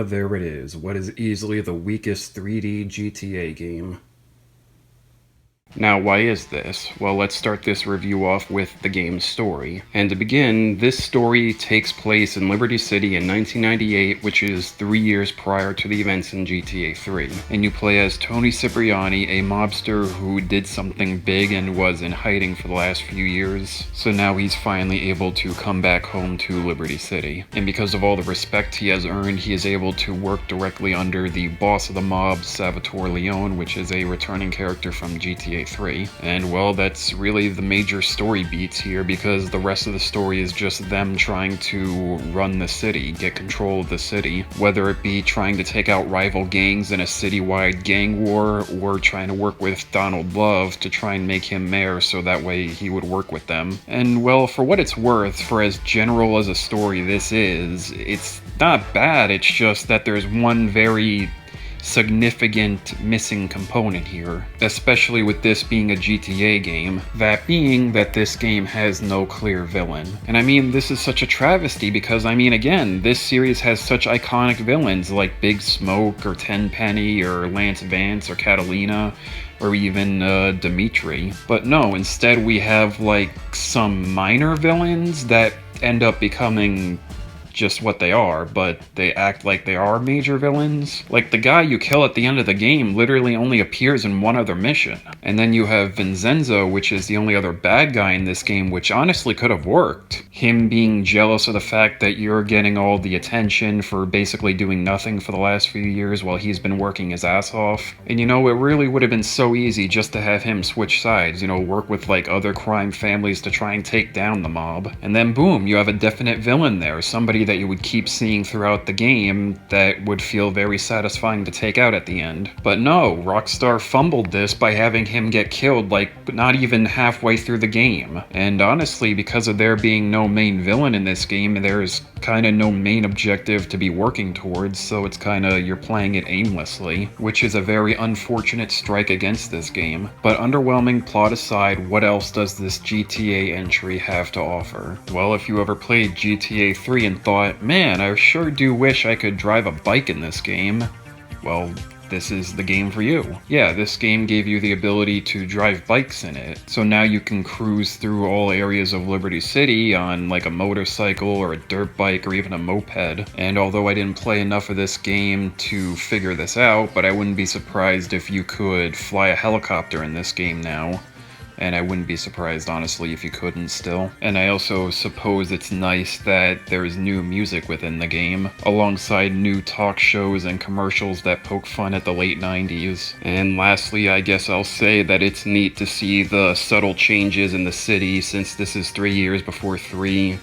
there it is. What is easily the weakest 3D GTA game? Now, why is this? Well, let's start this review off with the game's story. And to begin, this story takes place in Liberty City in 1998, which is 3 years prior to the events in GTA 3. And you play as Tony Cipriani, a mobster who did something big and was in hiding for the last few years. So now he's finally able to come back home to Liberty City. And because of all the respect he has earned, he is able to work directly under the boss of the mob, Salvatore Leone, which is a returning character from GTA 3. And well, that's really the major story beats here, because the rest of the story is just them trying to run the city, get control of the city, whether it be trying to take out rival gangs in a citywide gang war, or trying to work with Donald Love to try and make him mayor so that way he would work with them. And well, for what it's worth, for as general as a story this is, it's not bad. It's just that there's one very significant missing component here, especially with this being a GTA game, that being that this game has no clear villain. And I mean, this is such a travesty because, I mean, again, this series has such iconic villains like Big Smoke or Tenpenny or Lance Vance or Catalina, or even Dimitri. But no, instead we have like some minor villains that end up becoming just what they are, but they act like they are major villains. Like, the guy you kill at the end of the game literally only appears in one other mission. And then you have Vincenzo, which is the only other bad guy in this game, which honestly could have worked. Him being jealous of the fact that you're getting all the attention for basically doing nothing for the last few years while he's been working his ass off. And you know, it really would have been so easy just to have him switch sides, you know, work with like other crime families to try and take down the mob. And then boom, you have a definite villain there, somebody that you would keep seeing throughout the game that would feel very satisfying to take out at the end. But no, Rockstar fumbled this by having him get killed like not even halfway through the game. And honestly, because of there being no main villain in this game, there's kinda no main objective to be working towards, so it's kinda you're playing it aimlessly, which is a very unfortunate strike against this game. But underwhelming plot aside, what else does this GTA entry have to offer? Well, if you ever played GTA 3 and thought, man, I sure do wish I could drive a bike in this game, well, this is the game for you. Yeah, this game gave you the ability to drive bikes in it, so now you can cruise through all areas of Liberty City on like a motorcycle or a dirt bike or even a moped. And although I didn't play enough of this game to figure this out, but I wouldn't be surprised if you could fly a helicopter in this game now. And I wouldn't be surprised, honestly, if you couldn't still. And I also suppose it's nice that there's new music within the game, alongside new talk shows and commercials that poke fun at the late 90s. And lastly, I guess I'll say that it's neat to see the subtle changes in the city, since this is 3 years before 3,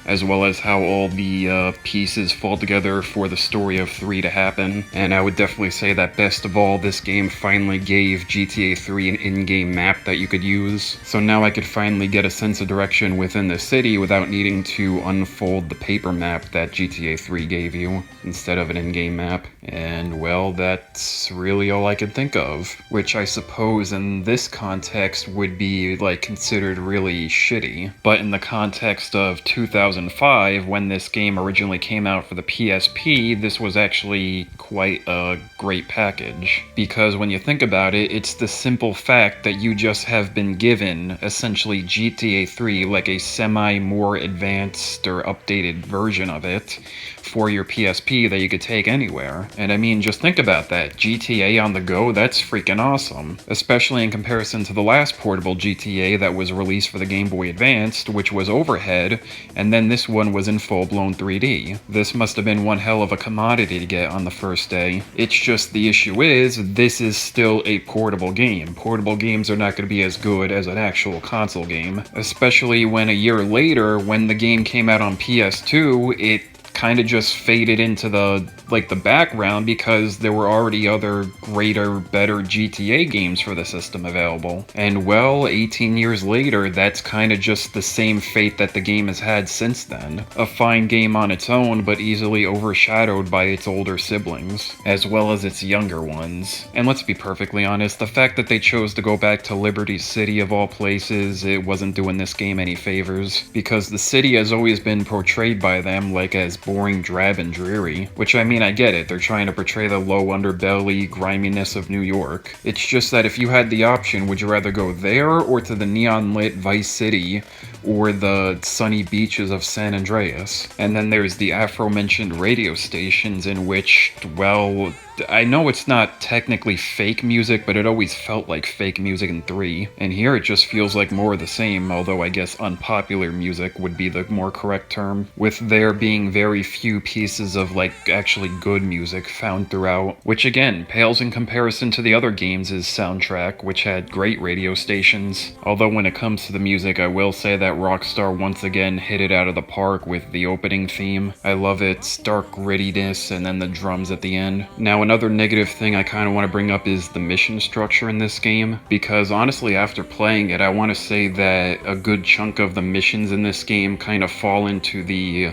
as well as how all the pieces fall together for the story of 3 to happen. And I would definitely say that best of all, this game finally gave GTA 3 an in-game map that you could use. So now I could finally get a sense of direction within the city without needing to unfold the paper map that GTA 3 gave you, instead of an in-game map. And well, that's really all I can think of, which I suppose in this context would be like considered really shitty. But in the context of 2005, when this game originally came out for the PSP, this was actually quite a great package. Because when you think about it, it's the simple fact that you just have been given essentially GTA 3, like a semi-more advanced or updated version of it, for your PSP that you could take anywhere. And I mean, just think about that. GTA on the go, that's freaking awesome. Especially in comparison to the last portable GTA that was released for the Game Boy Advanced, which was overhead, and then this one was in full-blown 3D. This must have been one hell of a commodity to get on the first day. It's just the issue is, this is still a portable game. Portable games are not going to be as good as an actual console game. Especially when a year later, when the game came out on PS2, it kind of just faded into the background because there were already other greater, better GTA games for the system available. And well, 18 years later, that's kind of just the same fate that the game has had since then. A fine game on its own, but easily overshadowed by its older siblings, as well as its younger ones. And let's be perfectly honest, the fact that they chose to go back to Liberty City of all places, it wasn't doing this game any favors, because the city has always been portrayed by them like as boring, drab, and dreary, which I mean, mean, I get it, they're trying to portray the low underbelly griminess of New York. It's just that if you had the option, would you rather go there or to the neon-lit Vice City or the sunny beaches of San Andreas? And then there's the aforementioned radio stations in which, well, I know it's not technically fake music, but it always felt like fake music in 3. And here it just feels like more of the same, although I guess unpopular music would be the more correct term, with there being very few pieces of like actually good music found throughout, which again pales in comparison to the other games' soundtrack, which had great radio stations. Although when it comes to the music, I will say that Rockstar once again hit it out of the park with the opening theme. I love its dark grittiness and then the drums at the end. Now another negative thing I kind of want to bring up is the mission structure in this game, because honestly after playing it I want to say that a good chunk of the missions in this game kind of fall into the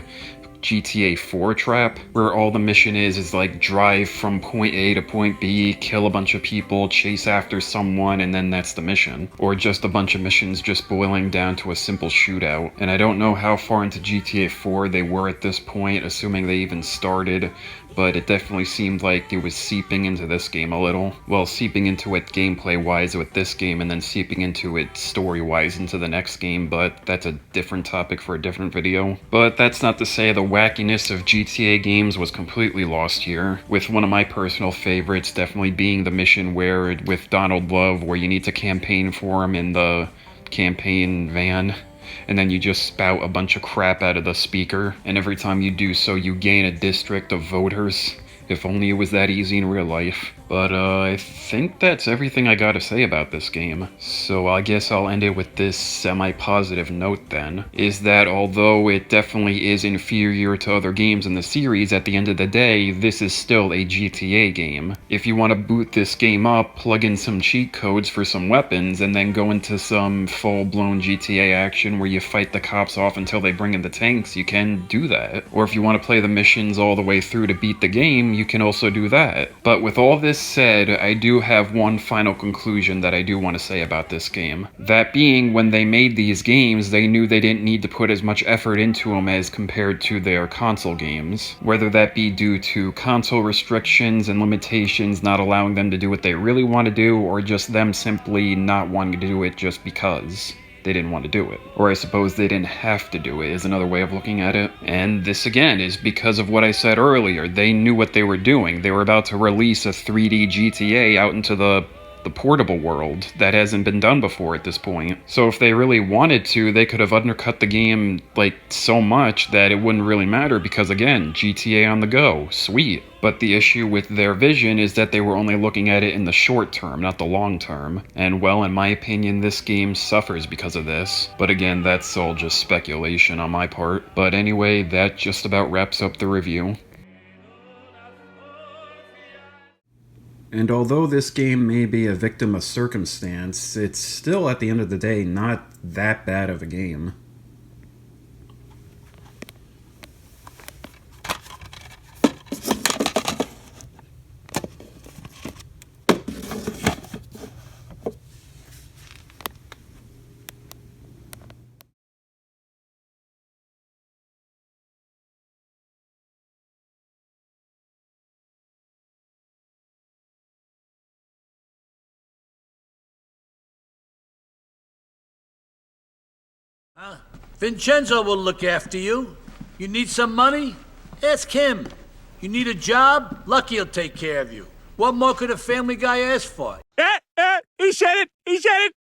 GTA 4 trap, where all the mission is like drive from point A to point B, kill a bunch of people, chase after someone, and then that's the mission. Or just a bunch of missions just boiling down to a simple shootout. And I don't know how far into GTA 4 they were at this point, assuming they even started, but it definitely seemed like it was seeping into this game a little. Well, seeping into it gameplay-wise with this game, and then seeping into it story-wise into the next game, but that's a different topic for a different video. But that's not to say the wackiness of GTA games was completely lost here, with one of my personal favorites definitely being the mission where, with Donald Love, where you need to campaign for him in the campaign van, and then you just spout a bunch of crap out of the speaker, and every time you do so you gain a district of voters. If only it was that easy in real life. But I think that's everything I gotta say about this game. So I guess I'll end it with this semi-positive note then, is that although it definitely is inferior to other games in the series, at the end of the day, this is still a GTA game. If you want to boot this game up, plug in some cheat codes for some weapons, and then go into some full-blown GTA action where you fight the cops off until they bring in the tanks, you can do that. Or if you want to play the missions all the way through to beat the game, you can also do that. But with all this said, I do have one final conclusion that I do want to say about this game. That being, when they made these games, they knew they didn't need to put as much effort into them as compared to their console games. Whether that be due to console restrictions and limitations not allowing them to do what they really want to do, or just them simply not wanting to do it just because they didn't want to do it. Or I suppose they didn't have to do it is another way of looking at it. And this again is because of what I said earlier. They knew what they were doing. They were about to release a 3D GTA out into the portable world that hasn't been done before at this point. So if they really wanted to, they could have undercut the game like so much that it wouldn't really matter, because again, GTA on the go, sweet. But the issue with their vision is that they were only looking at it in the short term, not the long term. And well, in my opinion, this game suffers because of this. But again, that's all just speculation on my part. But anyway, that just about wraps up the review. And although this game may be a victim of circumstance, it's still, at the end of the day, not that bad of a game. Vincenzo will look after you. You need some money? Ask him. You need a job? Lucky he'll take care of you. What more could a family guy ask for? He said it! He said it!